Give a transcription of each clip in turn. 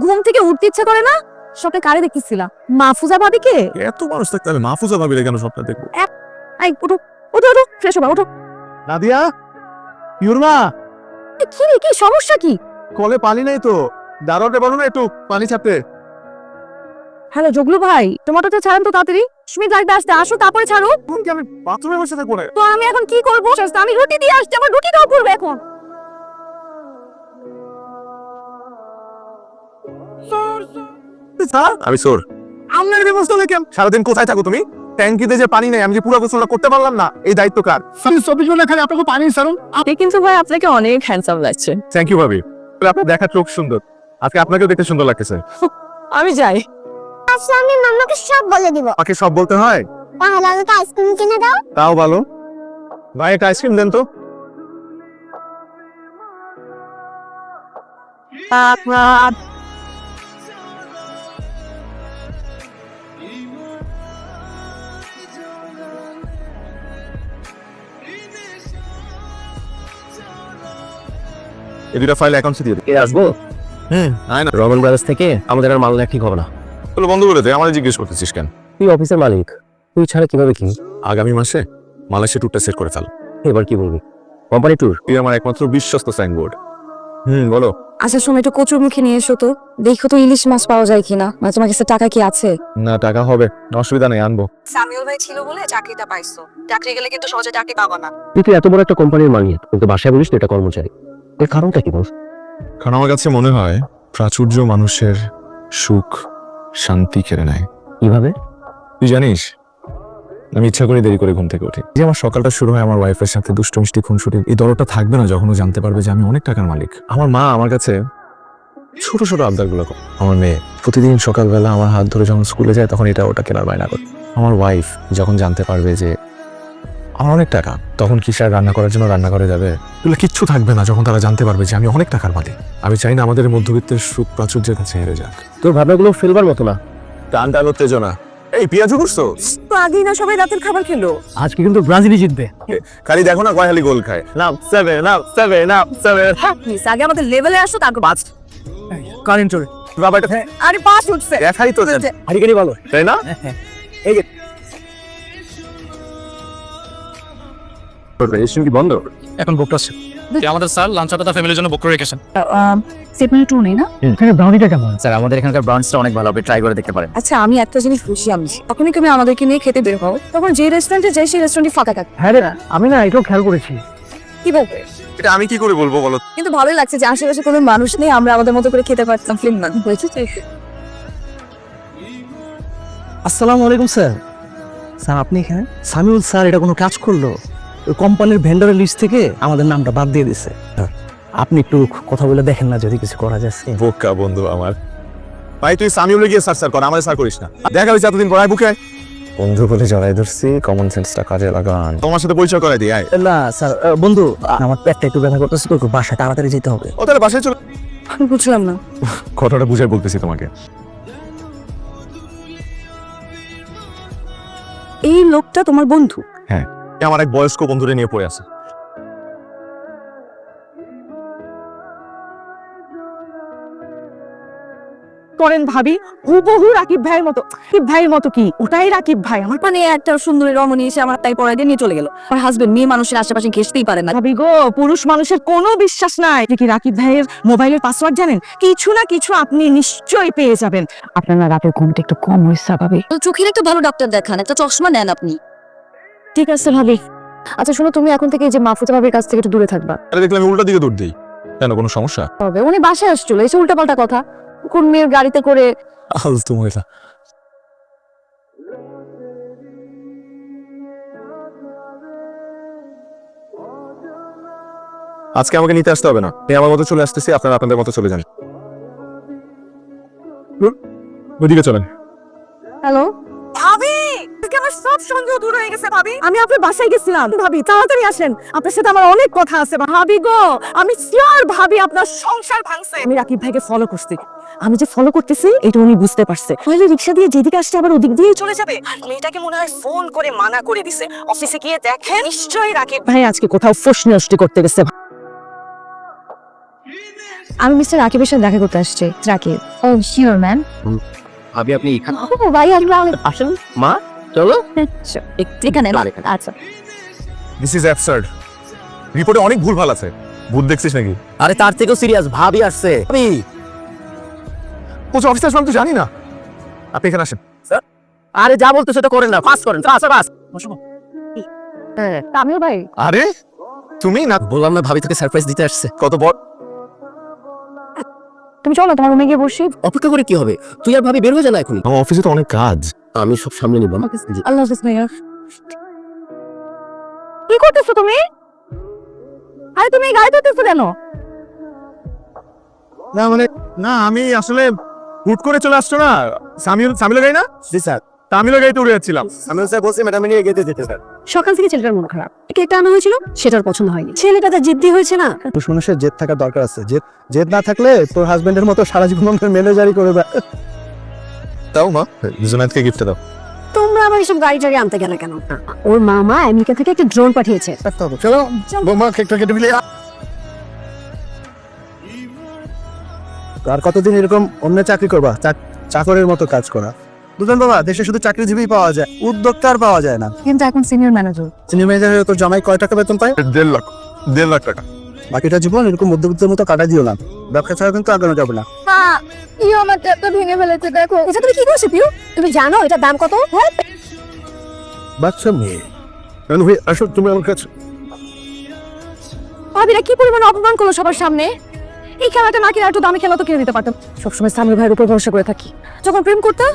ঘুম থেকে উঠতে ইচ্ছা করে না? স্বপ্নে কারে দেখতেছিলা? মাহফুজা ভাবিকে? এত মানুষ থাকতে আমি মাহফুজা ভাবিলে কেন স্বপ্ন দেখবো? এই উঠো উঠো উঠো, ফ্রেশ হবা, উঠো। নাদিয়া, ইউরমা, কি রে, কি সমস্যা কি? কলে পানি নাই তো, দারোয়ানকে বলো না একটু পানি ছাড়তে। হ্যালো জগলু ভাই, টমেটোটা ছাড়েন তো তাড়াতাড়ি। সুমিত লাগবে আসতে, আসো তারপরে ছাড়ো। কোন কি আমি বাথরুমে বসে থাকবো না? তো আমি এখন কি করবো? আমি রুটি দিয়ে আসছি, আমার রুটি দাও করবে এখন। আমি সোর। আপনার ব্যবস্থা হলে কেন? সারাদিন কোথায় থাকো তুমি? ট্যাঙ্কিতে যে পানি নেই, আমি যে পুরো গোসলটা করতে পারলাম না, এই দায়িত্ব কার? 24 ঘন্টা খালি আপনাকে পানি ছাড়ুন। আপনি কিন্তু ভাই আপনাকে অনেক হ্যান্ডসাম লাগছে। থ্যাংক ইউ ভাবি। আপনার দেখার চোখ সুন্দর, আজকে আপনাকেও দেখতে সুন্দর লাগতেছে। আমি যাই। আচ্ছা আমি মাম্মাকে সব বলে দিব। আমাকে সব বলতে হয়? তাহলে আমাকে আইসক্রিম কিনে দাও। তাও ভালো। ভাই একটা আইসক্রিম দেন তো। এই দুটা ফাইল অ্যাকাউন্টে দিয়ে দিই। আসবো আয় না। রমন ব্রাদার্স থেকে আমাদের আর মাল নেওয়া ঠিক হবে না। বলো বন্ধ করে দে, আমাদের জিজ্ঞেস করতেছিস কেন? তুই অফিসের মালিক, তুই ছাড়া কিভাবে কি? আগামী মাসে মালয়েশিয়া ট্যুরটা সেট করে ফেল। এবার কি বলবি? Company tour? তুই আমার একমাত্র বিশ্বস্ত সাইনবোর্ড। বলো। আসার সময় একটু কচুর মুখে নিয়ে এসো তো, দেখো তো ইলিশ মাছ পাওয়া যায় কিনা। মানে তোমার কাছে টাকা কি আছে? না, টাকা হবে, অসুবিধা নেই, আনবো। সামিউল ভাই ছিল বলে চাকরিটা পাইছো, চাকরি গেলে কিন্তু সহজে চাকরি পাবা না। তুই এত বড় একটা কোম্পানির মালিক, কিন্তু বাসায় বলিস তুই এটা কর্মচারী। এর কারণটা কি বল? কারণ আমার কাছে মনে হয় প্রাচুর্য মানুষের সুখ শান্তি কেড়ে নেয়। কিভাবে? তুই জানিস, আমি ইচ্ছা করে দেরি করে ঘুম থেকে উঠি। যে আমার সকালটা শুরু হয় আমার ওয়াইফের সাথে দুষ্ট মিষ্টি খুনসুটি। এই দরদটা থাকবে না যখন ও জানতে পারবে যে আমি অনেক টাকার মালিক। আমার মা আমার কাছে ছোট ছোট আবদারগুলো করে। আমার মেয়ে প্রতিদিন সকালবেলা আমার হাত ধরে যখন স্কুলে যায় তখন এটা ওটা কেনার বায়না করে। আমার ওয়াইফ যখন জানতে পারবে যে আমার অনেক টাকা, তখন কি স্যার রান্না করার জন্য রান্না করে যাবে? এগুলো কিচ্ছু থাকবে না যখন তারা জানতে পারবে যে আমি অনেক টাকার মালিক। আমি চাই না আমাদের মধ্যবিত্তের সুখ প্রাচুর্যের কাছে হেরে যাক। তোর ভাবনাগুলো ফেলবার মতো না। টান টান উত্তেজনা। এই পেঁয়াজু করছো? তো আগেই না সবাই রাতের খাবার খেলো। আজকে কিন্তু ব্রাজিলই জিতবে। খালি দেখো না কয় হালি গোল খায়। নাও 7 নাও 7 নাও 7। হ্যাঁ প্লিজ আগে আমাদের লেভেলে আসো, তারপর 5 কারেন্ট চলে। বাবা এটা আরে 5 উঠছে। দেখাই তো হারিকেনি ভালো, তাই না? এই যে রেস্টুরেন্ট কি বন্ধ? এখন বুকড আছে। আমাদের স্যার লাঞ্চ অর্ডার ফ্যামিলির জন্য বুক করে রেখেছেন। সেভেন টু নেই না? এখানে ব্রাউনিটা কেমন? স্যার আমাদের এখানকার ব্রাউনিটা অনেক ভালো, আপনি ট্রাই করে দেখতে পারেন। আচ্ছা আমি একটা জিনিস খুশি, আমি তখনই তুমি আমাদেরকে নিয়ে খেতে বের হও, তখন যে রেস্টুরেন্টে যাই সেই রেস্টুরেন্টই ফাঁকা থাকে। হ্যাঁ রে, আমি না এটাও খেয়াল করেছি। কি বলবে? এটা আমি কি করে বলবো বলো? কিন্তু ভালোই লাগছে যে আশেপাশে কোনো মানুষ নেই, আমরা আমাদের মতো করে খেতে পারতাম। ফিল্ম না হয়েছে। আসসালামু আলাইকুম স্যার। স্যার আপনি এখানে? সামিউল স্যার এটা কোনো কাজ করলো? ওই কোম্পানির ভেন্ডরের লিস্ট থেকে আমাদের নামটা বাদ দিয়ে দিছে। আপনি একটু কথা বলে দেখেন না যদি কিছু করা যায়। বোকা বন্ধু আমার। ভাই তুই সামিউলে গিয়ে স্যার কর, আমাদের স্যার করিস না। দেখা হয়েছে এতদিন পর, বুকে বন্ধু বলে জড়াই ধরছি, কমন সেন্সটা কাজে লাগান। তোমার সাথে পরিচয় করাই দিই। আয় না স্যার, বন্ধু আমার পেটটা একটু ব্যথা করতেছে তো, বাসায় তাড়াতাড়ি যেতে হবে। ও তাহলে বাসায় চলে। আমি বুঝলাম না। কথাটা বুঝাই বলতেছি তোমাকে। এই লোকটা তোমার বন্ধু? হ্যাঁ, আমার এক বয়স্ক বন্ধুরে নিয়ে পড়ে আছে। করেন ভাবি, হুবহু রাকিব ভাইয়ের মতো। রাকিব ভাইয়ের মতো কি? ওটাই রাকিব ভাই আমার। মানে একটা সুন্দরী রমণী এসে আমার তাই পড়াই দিয়ে নিয়ে চলে গেল। আমার হাজবেন্ড মেয়ে মানুষের আশেপাশে ঘেসতেই পারে না। ভাবি গো, পুরুষ মানুষের কোনো বিশ্বাস নাই। আপনি কি রাকিব ভাইয়ের মোবাইলের পাসওয়ার্ড জানেন? কিছু না কিছু আপনি নিশ্চয়ই পেয়ে যাবেন। আপনার না রাতের ঘুমটা একটু কম হয়েছে ভাবি। তো চোখের একটা ভালো ডাক্তার দেখান, একটা চশমা নেন আপনি। ঠিক আছে ভাবি। আচ্ছা শোনো, তুমি এখন থেকে এই যে মাহফুজা ভাবির কাছ থেকে একটু দূরে থাকবা। আরে দেখলাম আমি উল্টা দিকে দৌড় দিই, কেন কোনো সমস্যা হবে? উনি বাসায় আসছিল, এসে উল্টাপাল্টা কথা কোন মেয়ের গাড়িতে করে। আলতু মহিলা। আজকে আমাকে নিতে আসতে হবে না, আমি আমার মতো চলে আসতেছি, আপনারা আপনাদের মতো চলে যান। ওইদিকে চলেন। হ্যালো ভাবি, আজকে আমার সব সন্দেহ দূর হয়ে গেছে ভাবি। আমি আপনার বাসায় গেছিলাম ভাবি, তাড়াতাড়ি আসেন, আপনার সাথে আমার অনেক কথা আছে ভাবি গো। আমি শিওর ভাবি আপনার সংসার ভাঙছে। আমি রাকিব ভাইকে ফলো করছি, আমি যে ফলো করতেছি এটা উনি বুঝতে পারছে। তাহলে রিক্সা দিয়ে যেদিকে আসছে আবার ওদিক দিয়েই চলে যাবে। মেয়েটাকে মনে হয় ফোন করে মানা করে দিছে। অফিসে গিয়ে দেখেন নিশ্চয়ই রাকিব ভাই আজকে কোথাও ফোস নষ্ট করতে গেছে। আমি মিস্টার রাকিবের সাথে দেখা করতে আসছি। রাকিব। ও শিওর ম্যাম। ভাবি আপনি এখানে ও ভাই আসলাম। আসেন মা চলো এখানে আচ্ছা। This is absurd. রিপোর্টে অনেক ভুলভাল আছে। ভূত দেখছিস নাকি? আরে তার থেকেও সিরিয়াস ভাবি আসছে ভাবি কোচ অফিসার শুনলাম তো জানি না। আপনি এখানে আসেন। আরে যা বলতে সেটা করেন না ফাস্ট করেন ফাস্ট ফাস্ট তামিল ভাই। আরে তুমি না, বললাম না ভাবি তোকে সারপ্রাইজ দিতে আসছে কত বড় তুমি চলো তোমার রুমে গিয়ে বসি। অপেক্ষা করে কি হবে তুই আর ভাবি বের হয়ে যা না এখনই আমার অফিসে তো অনেক কাজ। আমি সব সামলে নিব আমাকে আল্লাহ হাফেজ ভাইয়া। কি করতেছো তুমি? আরে তুমি গাড়ি ধরতেছো কেন? না মানে না, আমি আসলে হুট করে চলে আসছো না। সামিল গাই না? জি স্যার, তামিল গাইতে উড়ে যাচ্ছিলাম। সামিল স্যার বলছি ম্যাডাম নিয়ে গেতে যেতে স্যার। সকাল থেকে ছেলেটার মন খারাপ। কেকটা আনা হয়েছিল সেটার পছন্দ হয়নি। ছেলেটা তো জিদ্দি হয়েছে না। মানুষের জেদ থাকার দরকার আছে। জেদ না থাকলে তোর হাজবেন্ডের মতো সারা জীবন ম্যানেজারই করে দাও মা, জুনায়েদকে গিফট দাও। তোমরা আবার এসব গাড়ি টাড়ি আনতে গেলে কেন? ওর মামা আমেরিকা থেকে একটা ড্রোন পাঠিয়েছে। চলো বৌমা, কেকটা কেটে দিলে। আর কতদিন এরকম অন্য চাকরি করবা? চাকরের মতো কাজ করা। দুজন বাবা, দেশে শুধু চাকরিজীবী পাওয়া যায়, উদ্যোক্তা আর পাওয়া যায় না। কিন্তু এখন সিনিয়র ম্যানেজার। সিনিয়র ম্যানেজারের তোর জামাই কয় টাকা বেতন পায়? 1.5 লাখ টাকা। বাকিটা জীবন এরকম উদ্যোক্তার মতো কাটা দিও না। ব্যবসা ছাড়া কিন্তু আগানো যাবে না। হ্যাঁ, ইও আমার ট্যাপটা ভেঙে ফেলেছে দেখো। এটা তুমি কি করছো পিউ? তুমি জানো এটার দাম কত? হ্যাঁ, বাচ্চা মেয়ে আসো তুমি আমার কাছে। ভাবিরা কি পরিমাণ অপমান করলো সবার সামনে। এই খেলাটা নাকি আর একটু দামি খেলা তো কিনে দিতে পারতাম। সবসময় সামির ভাইয়ের উপর ভরসা করে থাকি। যখন প্রেম করতে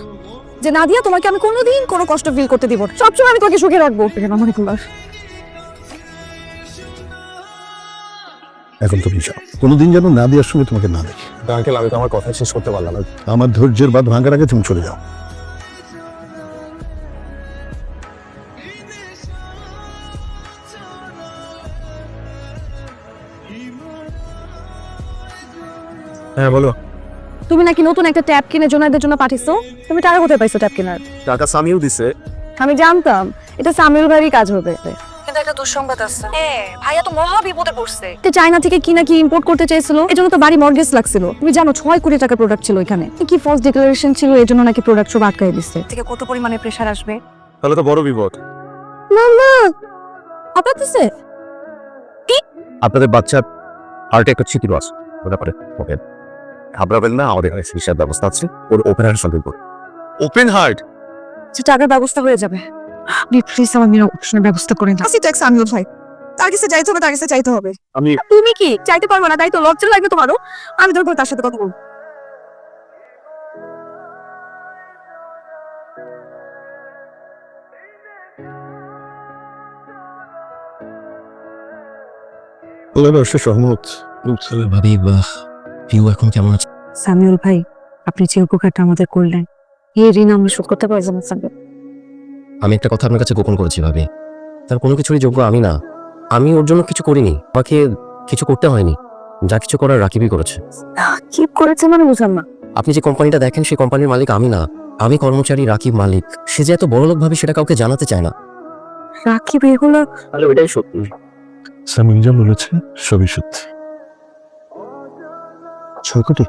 যে নাদিয়া তোমাকে আমি কোনোদিন কোনো কষ্ট ফিল করতে দিব না। সবসময় আমি তোকে সুখে রাখবো। আমার কুলার এখন তুমি যাও, কোনোদিন যেন না দেওয়ার সঙ্গে তোমাকে না দেখি। আঙ্কেল, আমি তো আমার কথা শেষ করতে পারলাম না। আমার ধৈর্যের বাঁধ ভাঙার আগে তুমি চলে যাও। হ্যাঁ বলো। তুমি নাকি নতুন একটা ট্যাব কিনে জোনাইদের জন্য পাঠিয়েছো। তুমি টাকা কোথায় পাইছো ট্যাব কেনার? টাকা সামিও দিছে। আমি জানতাম এটা সামিউল ভাইয়েরই কাজ হবে। কিন্তু একটা দুঃসংবাদ আছে। ভাইয়া তো মহা বিপদে পড়ছে। চায়না থেকে কি নাকি ইম্পোর্ট করতে চাইছিল, এজন্য তো বাড়ি মর্গেজ লাগছিল। তুমি জানো 6 কোটি টাকার প্রোডাক্ট ছিল এখানে। কি ফলস ডিক্লারেশন ছিল, এজন্য নাকি প্রোডাক্ট সব আটকায় দিচ্ছে। থেকে কত পরিমাণে প্রেসার আসবে। তাহলে তো বড় বিপদ। মামা আপনাদেরছে আপনাদের বাচ্চার হার্টে একটা ছিদ্র আছে, ওটা পারে ওকে ঘাবড়াবেন না। আমাদের এখানে চিকিৎসার ব্যবস্থা আছে। ওর ওপেন হার্ট সার্জারি করব। Open heart? টাকার ব্যবস্থা হয়ে যাবে। আপনি প্লিজ আমার মেয়ের অপারেশনের ব্যবস্থা করে দিন। আসি ট্যাক্স আমিও ভাই। তার কাছে যাইতে হবে, তার কাছে চাইতে হবে। আমি তুমি কি চাইতে পারবে না? তাই তো লজ্জা লাগবে তোমারও। আমি তোর তার সাথে কথা বলবো। সহমত। ভাবি পিউ এখন কেমন আছে? সামিউল ভাই, আপনি যে উপকারটা আমাদের করলেন, এই ঋণ আমরা শোধ করতে পারবো না। সামিউল, আমি একটা কথা আপনার কাছে গোপন করেছি ভাবি, তার কোনো কিছুরই যোগ্য আমি না। আমি ওর জন্য কিছু করিনি, আমাকে কিছু করতে হয়নি। যা কিছু করার রাকিবই করেছে। কি করেছে মানে বুঝলাম না। আপনি যে কোম্পানিটা দেখেন সেই কোম্পানির মালিক আমি না, আমি কর্মচারী, রাকিব মালিক। সে যে এত বড়লোক ভাবে সেটা কাউকে জানাতে চায় না। রাকিব এগুলো তাহলে ওইটাই সত্যি। সামিল যা বলেছে সবই সত্যি। 6 কোটি?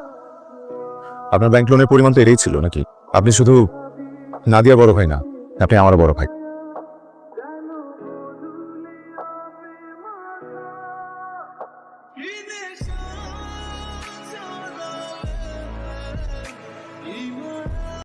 আপনার ব্যাংক লোনের পরিমাণ তো এটাই ছিল নাকি? আপনি শুধু নাদিয়ার বড় ভাই না, আপনি আমার বড় ভাই।